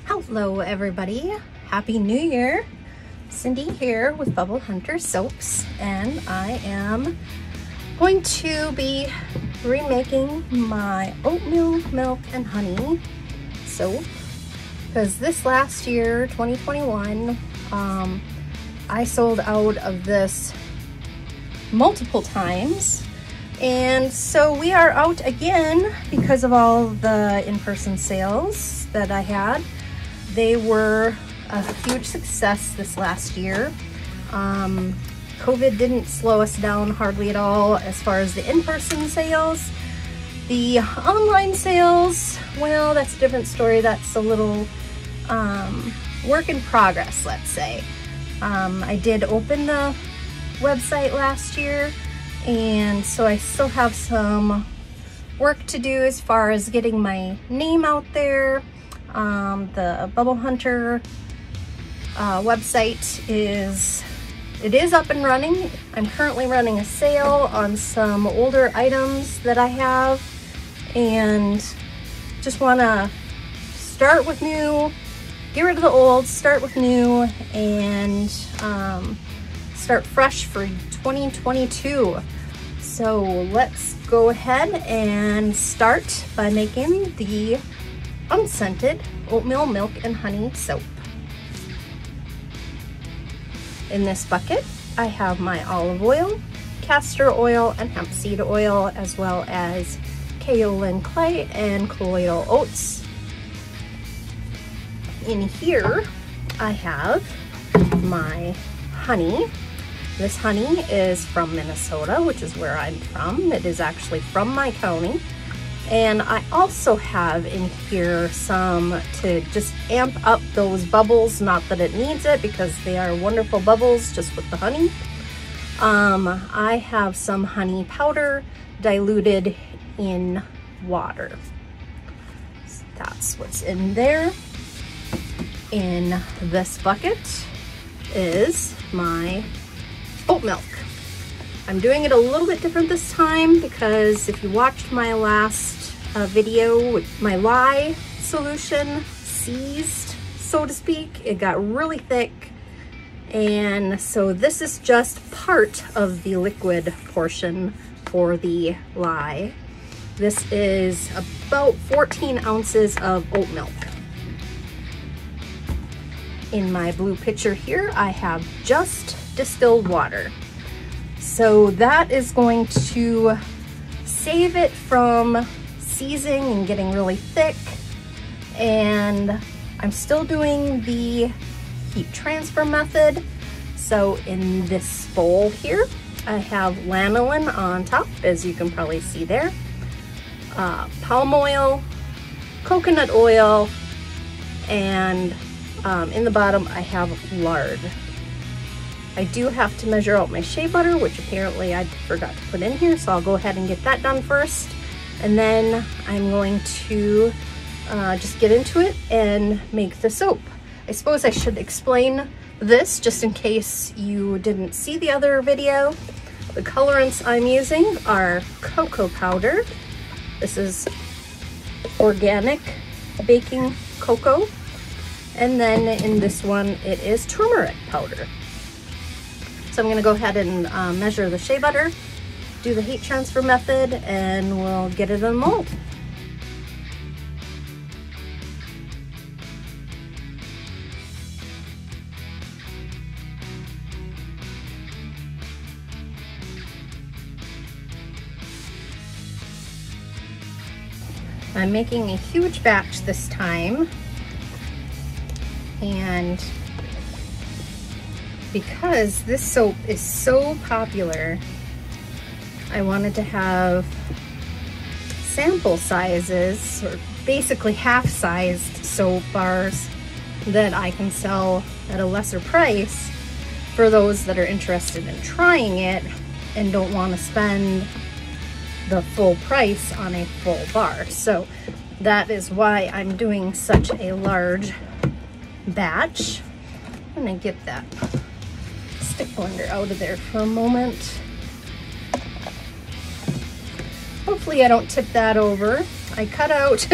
Hello everybody, Happy New Year. Cindy here with BubbleHunter soaps, and I am going to be remaking my oatmeal milk and honey soap because this last year, 2021, I sold out of this multiple times, and so we are out again because of all the in-person sales that I had. They were a huge success this last year. COVID didn't slow us down hardly at all as far as the in-person sales. The online sales, well, that's a different story. That's a little work in progress, let's say. I did open the website last year, and so I still have some work to do as far as getting my name out there. The BubbleHunter website is up and running. I'm currently running a sale on some older items that I have, and just want to start with new, get rid of the old, start with new, and start fresh for 2022. So let's go ahead and start by making the Unscented oatmeal milk and honey soap. In this bucket, I have my olive oil, castor oil, and hemp seed oil, as well as kaolin clay and colloidal oats. In here, I have my honey. This honey is from Minnesota, which is where I'm from. It is actually from my county. And I also have in here some to just amp up those bubbles. Not that it needs it, because they are wonderful bubbles just with the honey. I have some honey powder diluted in water. So that's what's in there. In this bucket is my oat milk. I'm doing it a little bit different this time because if you watched my last video with my lye solution seized, so to speak, it got really thick, and so this is just part of the liquid portion for the lye. This is about 14 ounces of oat milk. In my blue pitcher here, I have just distilled water. So that is going to save it from seizing and getting really thick. And I'm still doing the heat transfer method. So in this bowl here, I have lanolin on top, as you can probably see there, palm oil, coconut oil, and in the bottom I have lard. I do have to measure out my shea butter, which apparently I forgot to put in here, so I'll go ahead and get that done first. And then I'm going to just get into it and make the soap. I suppose I should explain this just in case you didn't see the other video. The colorants I'm using are cocoa powder. This is organic baking cocoa. And then in this one, it is turmeric powder. So I'm gonna go ahead and measure the shea butter, do the heat transfer method, and we'll get it in the mold. I'm making a huge batch this time, and because this soap is so popular, I wanted to have sample sizes, or basically half-sized soap bars that I can sell at a lesser price for those that are interested in trying it and don't want to spend the full price on a full bar. So that is why I'm doing such a large batch. I'm gonna get that stick blender out of there for a moment. Hopefully I don't tip that over. I cut out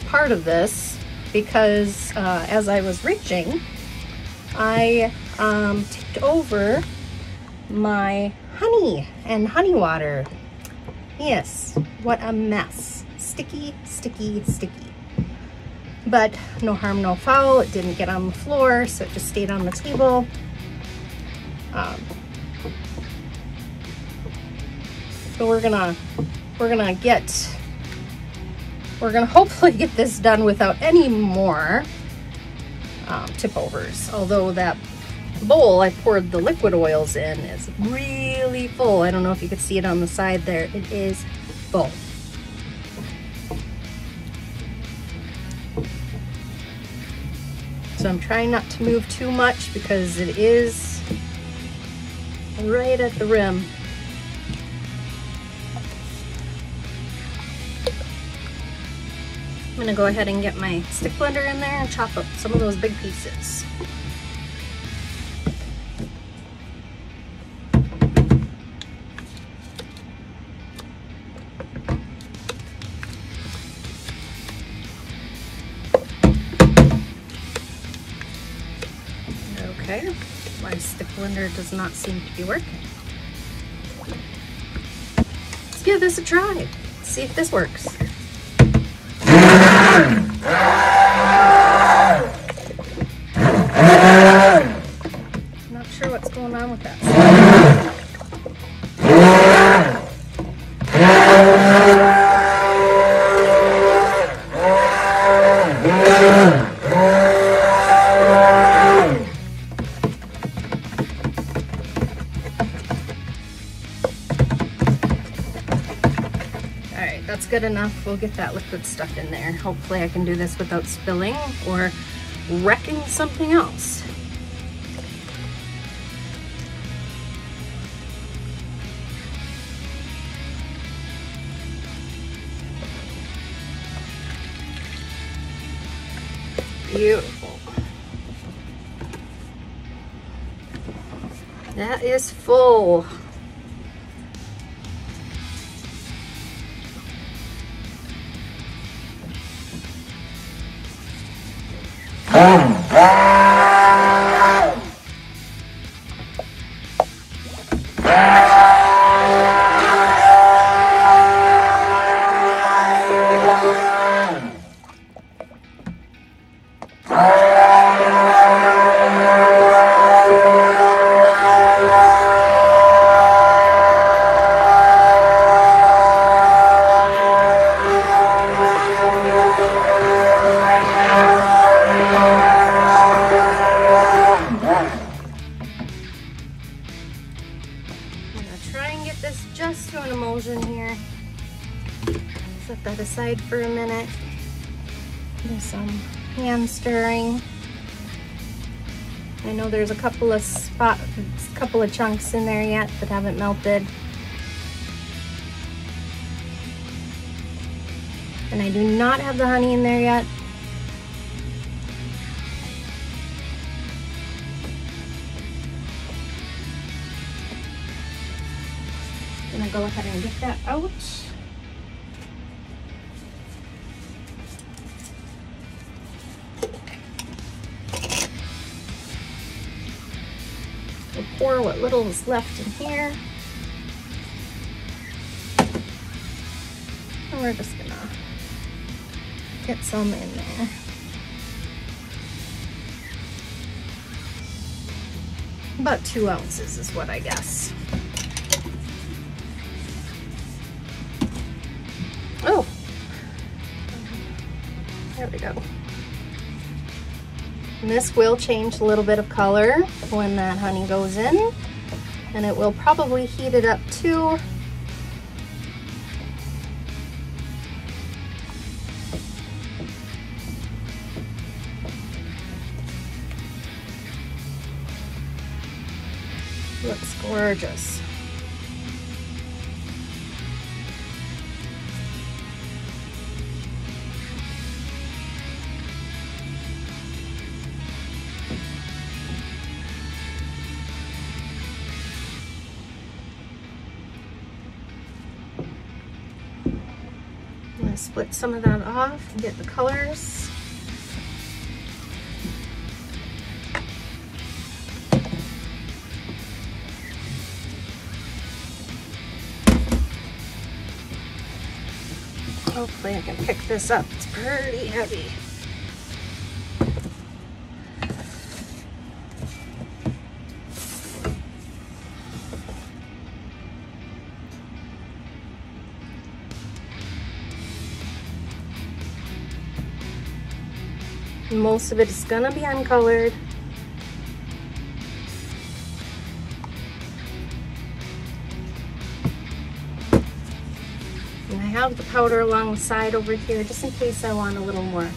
part of this because as I was reaching, I tipped over my honey and honey water. Yes, what a mess. Sticky, sticky, sticky. But no harm, no foul. It didn't get on the floor, so it just stayed on the table. So we're gonna hopefully get this done without any more tip overs. Although that bowl I poured the liquid oils in is really full. I don't know if you could see it on the side there. It is full. So I'm trying not to move too much because it is right at the rim. I'm gonna go ahead and get my stick blender in there and chop up some of those big pieces. Okay, my stick blender does not seem to be working. Let's give this a try. Let's see if this works. Not sure what's going on with that. Alright, that's good enough. We'll get that liquid stuff in there. Hopefully I can do this without spilling or wrecking something else. Beautiful. That is full. Just to an emulsion here. Set that aside for a minute. Do some hand stirring. I know there's a couple of chunks in there yet that haven't melted. And I do not have the honey in there yet. I'm gonna go ahead and get that out. We'll pour what little is left in here. And we're just gonna get some in there. About 2 ounces is what I guess. Oh, there we go. And this will change a little bit of color when that honey goes in, and it will probably heat it up too. Looks gorgeous. I'm gonna split some of that off and get the colors. Hopefully I can pick this up. It's pretty heavy. Most of it is gonna be uncolored. And I have the powder along the side over here just in case I want a little more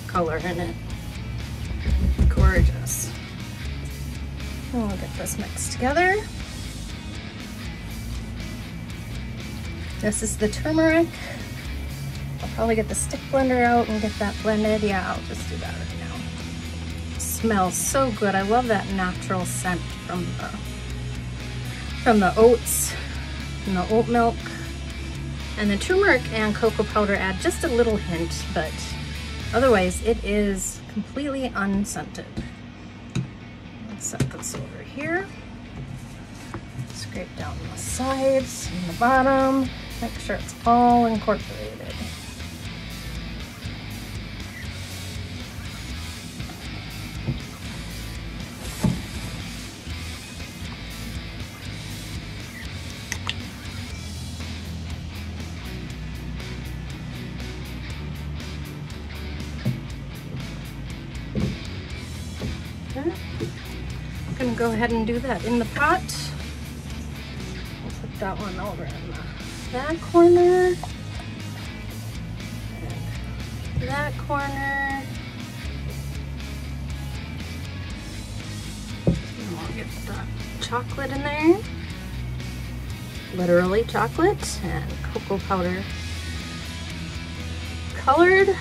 color in it. Gorgeous. And we'll get this mixed together. This is the turmeric. I'll probably get the stick blender out and get that blended. Yeah, I'll just do that right now. It smells so good. I love that natural scent from the oats and the oat milk. And the turmeric and cocoa powder add just a little hint, but otherwise it is completely unscented. Let's set this over here. Scrape down the sides and the bottom. Make sure it's all incorporated. Okay. I'm gonna go ahead and do that in the pot. I'll put that one over in that corner, and that corner. And we'll get the chocolate in there. Literally chocolate and cocoa powder colored.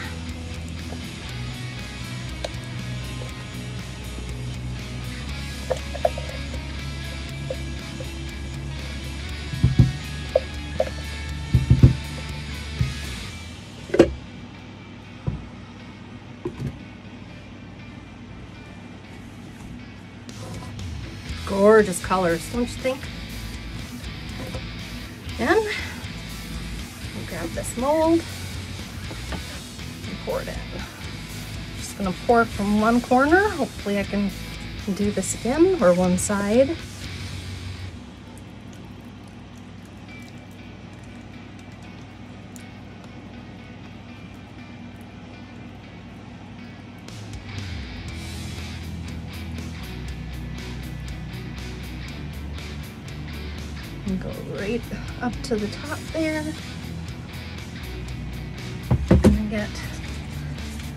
Gorgeous colors, don't you think? And I'll grab this mold and pour it in. Just gonna pour from one corner. Hopefully I can do this again, or one side. And go right up to the top there. And get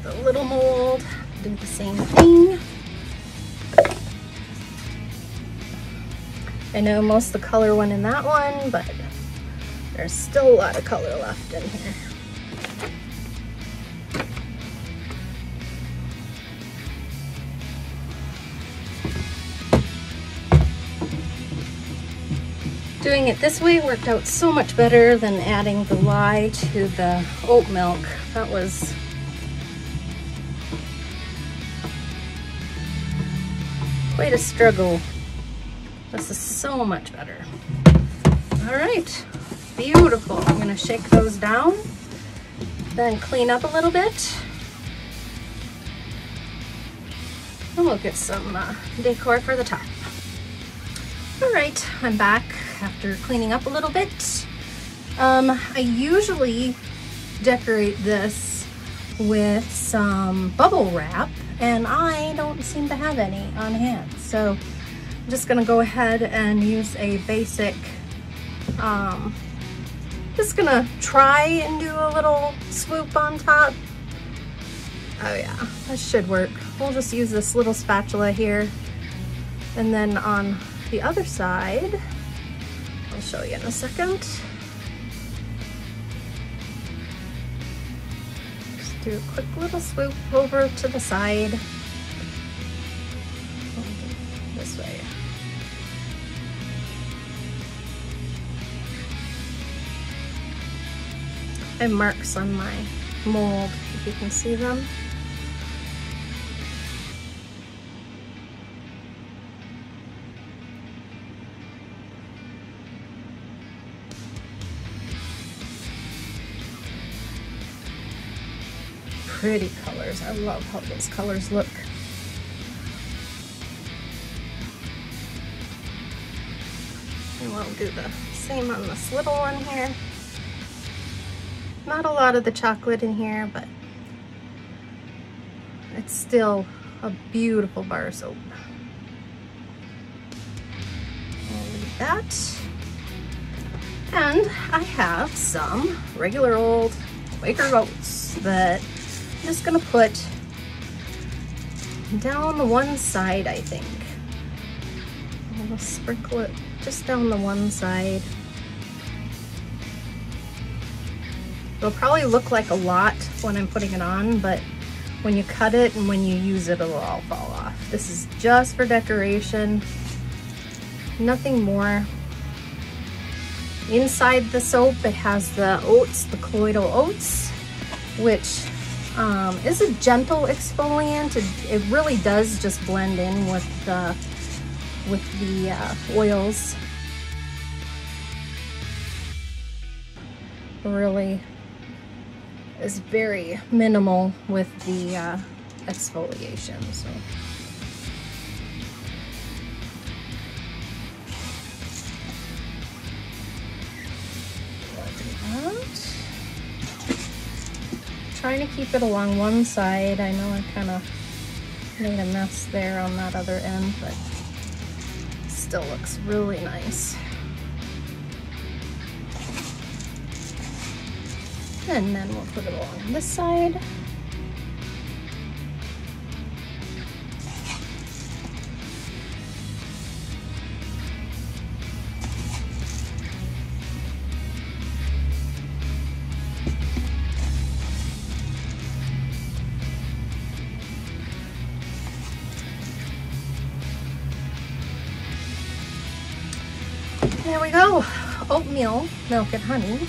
the little mold, do the same thing. I know most of the color went in that one, but there's still a lot of color left in here. Doing it this way worked out so much better than adding the lye to the oat milk. That was quite a struggle. This is so much better. All right, beautiful. I'm gonna shake those down, then clean up a little bit. And we'll get some decor for the top. All right, I'm back after cleaning up a little bit. I usually decorate this with some bubble wrap, and I don't seem to have any on hand. So I'm just gonna go ahead and use a basic, just gonna try and do a little swoop on top. Oh yeah, that should work. We'll just use this little spatula here, and then on the other side, I'll show you in a second. Just do a quick little swoop over to the side. This way. I have marks on my mold, if you can see them. pretty colors. I love how those colors look. And we'll do the same on this little one here. Not a lot of the chocolate in here, but it's still a beautiful bar soap. I'll leave that. And I have some regular old Quaker oats that I'm just gonna put down the one side, I think. I'm gonna sprinkle it just down the one side. It'll probably look like a lot when I'm putting it on, but when you cut it and when you use it, it'll all fall off. This is just for decoration, nothing more. Inside the soap, it has the oats, the colloidal oats, which is a gentle exfoliant. It really does just blend in with the oils. Really is very minimal with the exfoliation. So. Trying to keep it along one side. I know I kind of made a mess there on that other end, but still looks really nice. And then we'll put it along this side. There we go, oatmeal, milk and honey.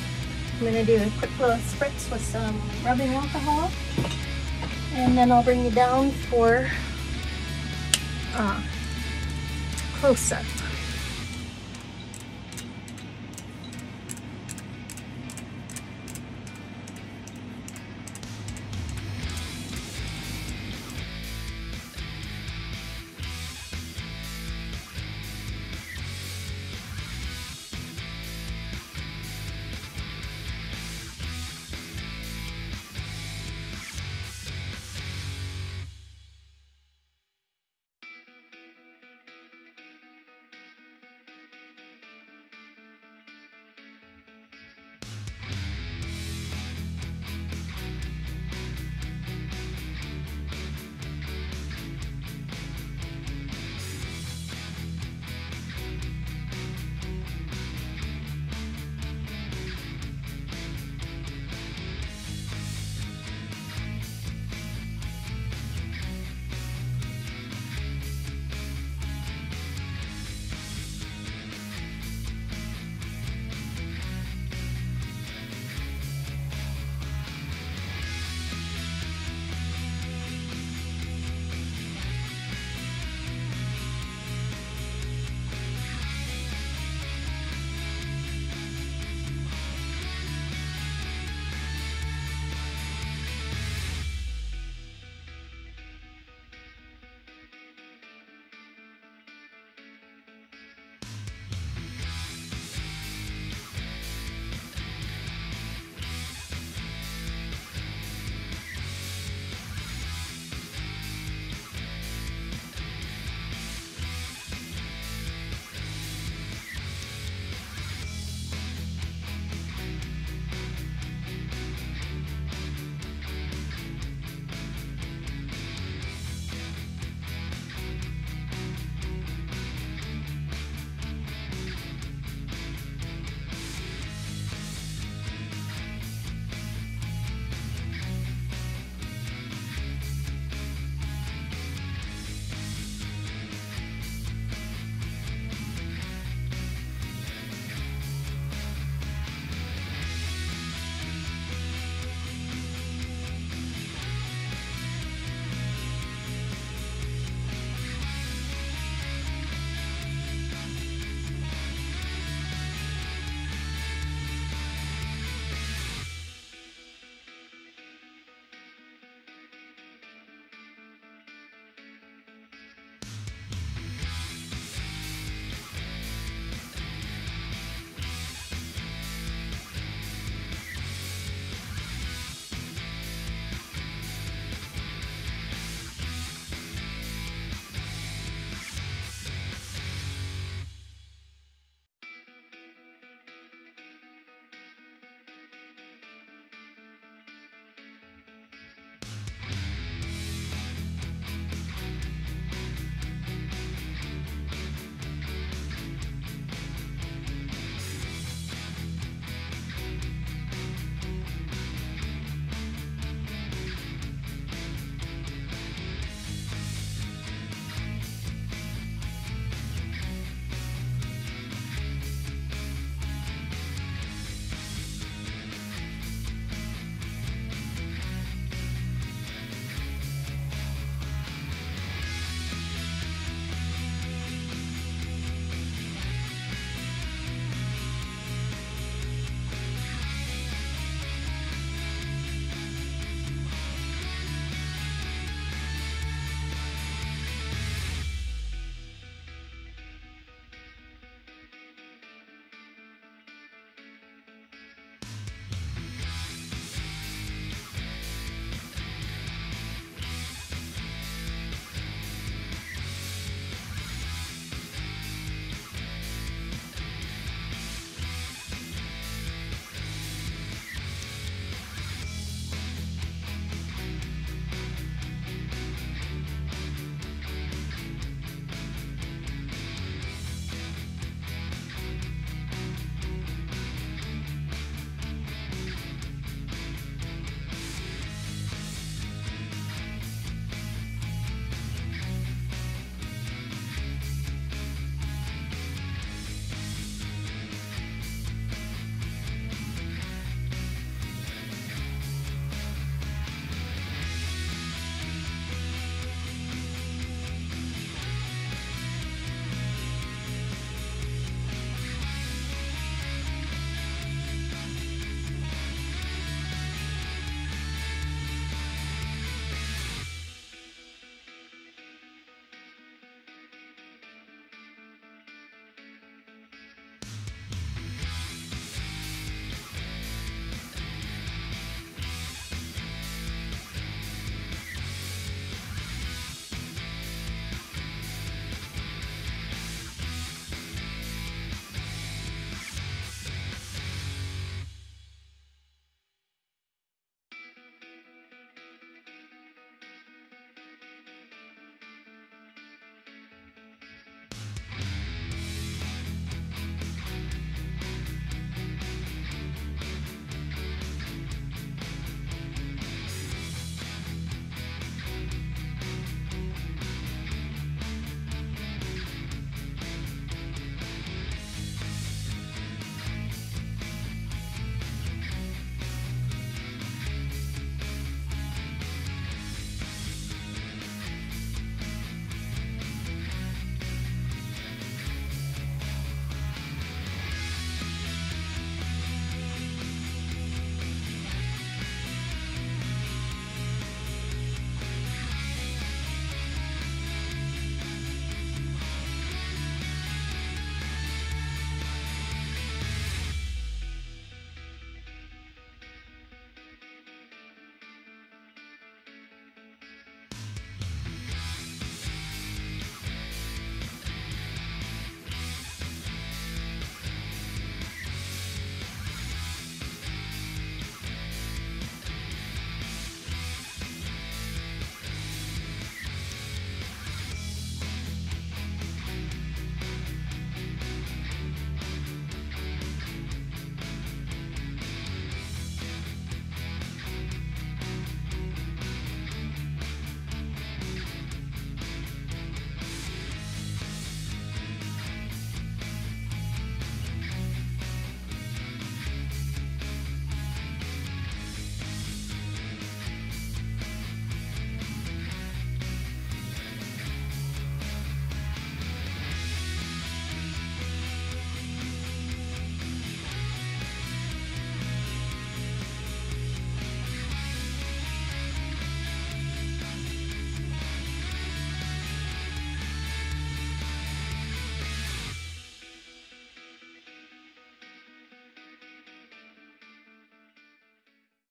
I'm gonna do a quick little spritz with some rubbing alcohol, and then I'll bring you down for close up.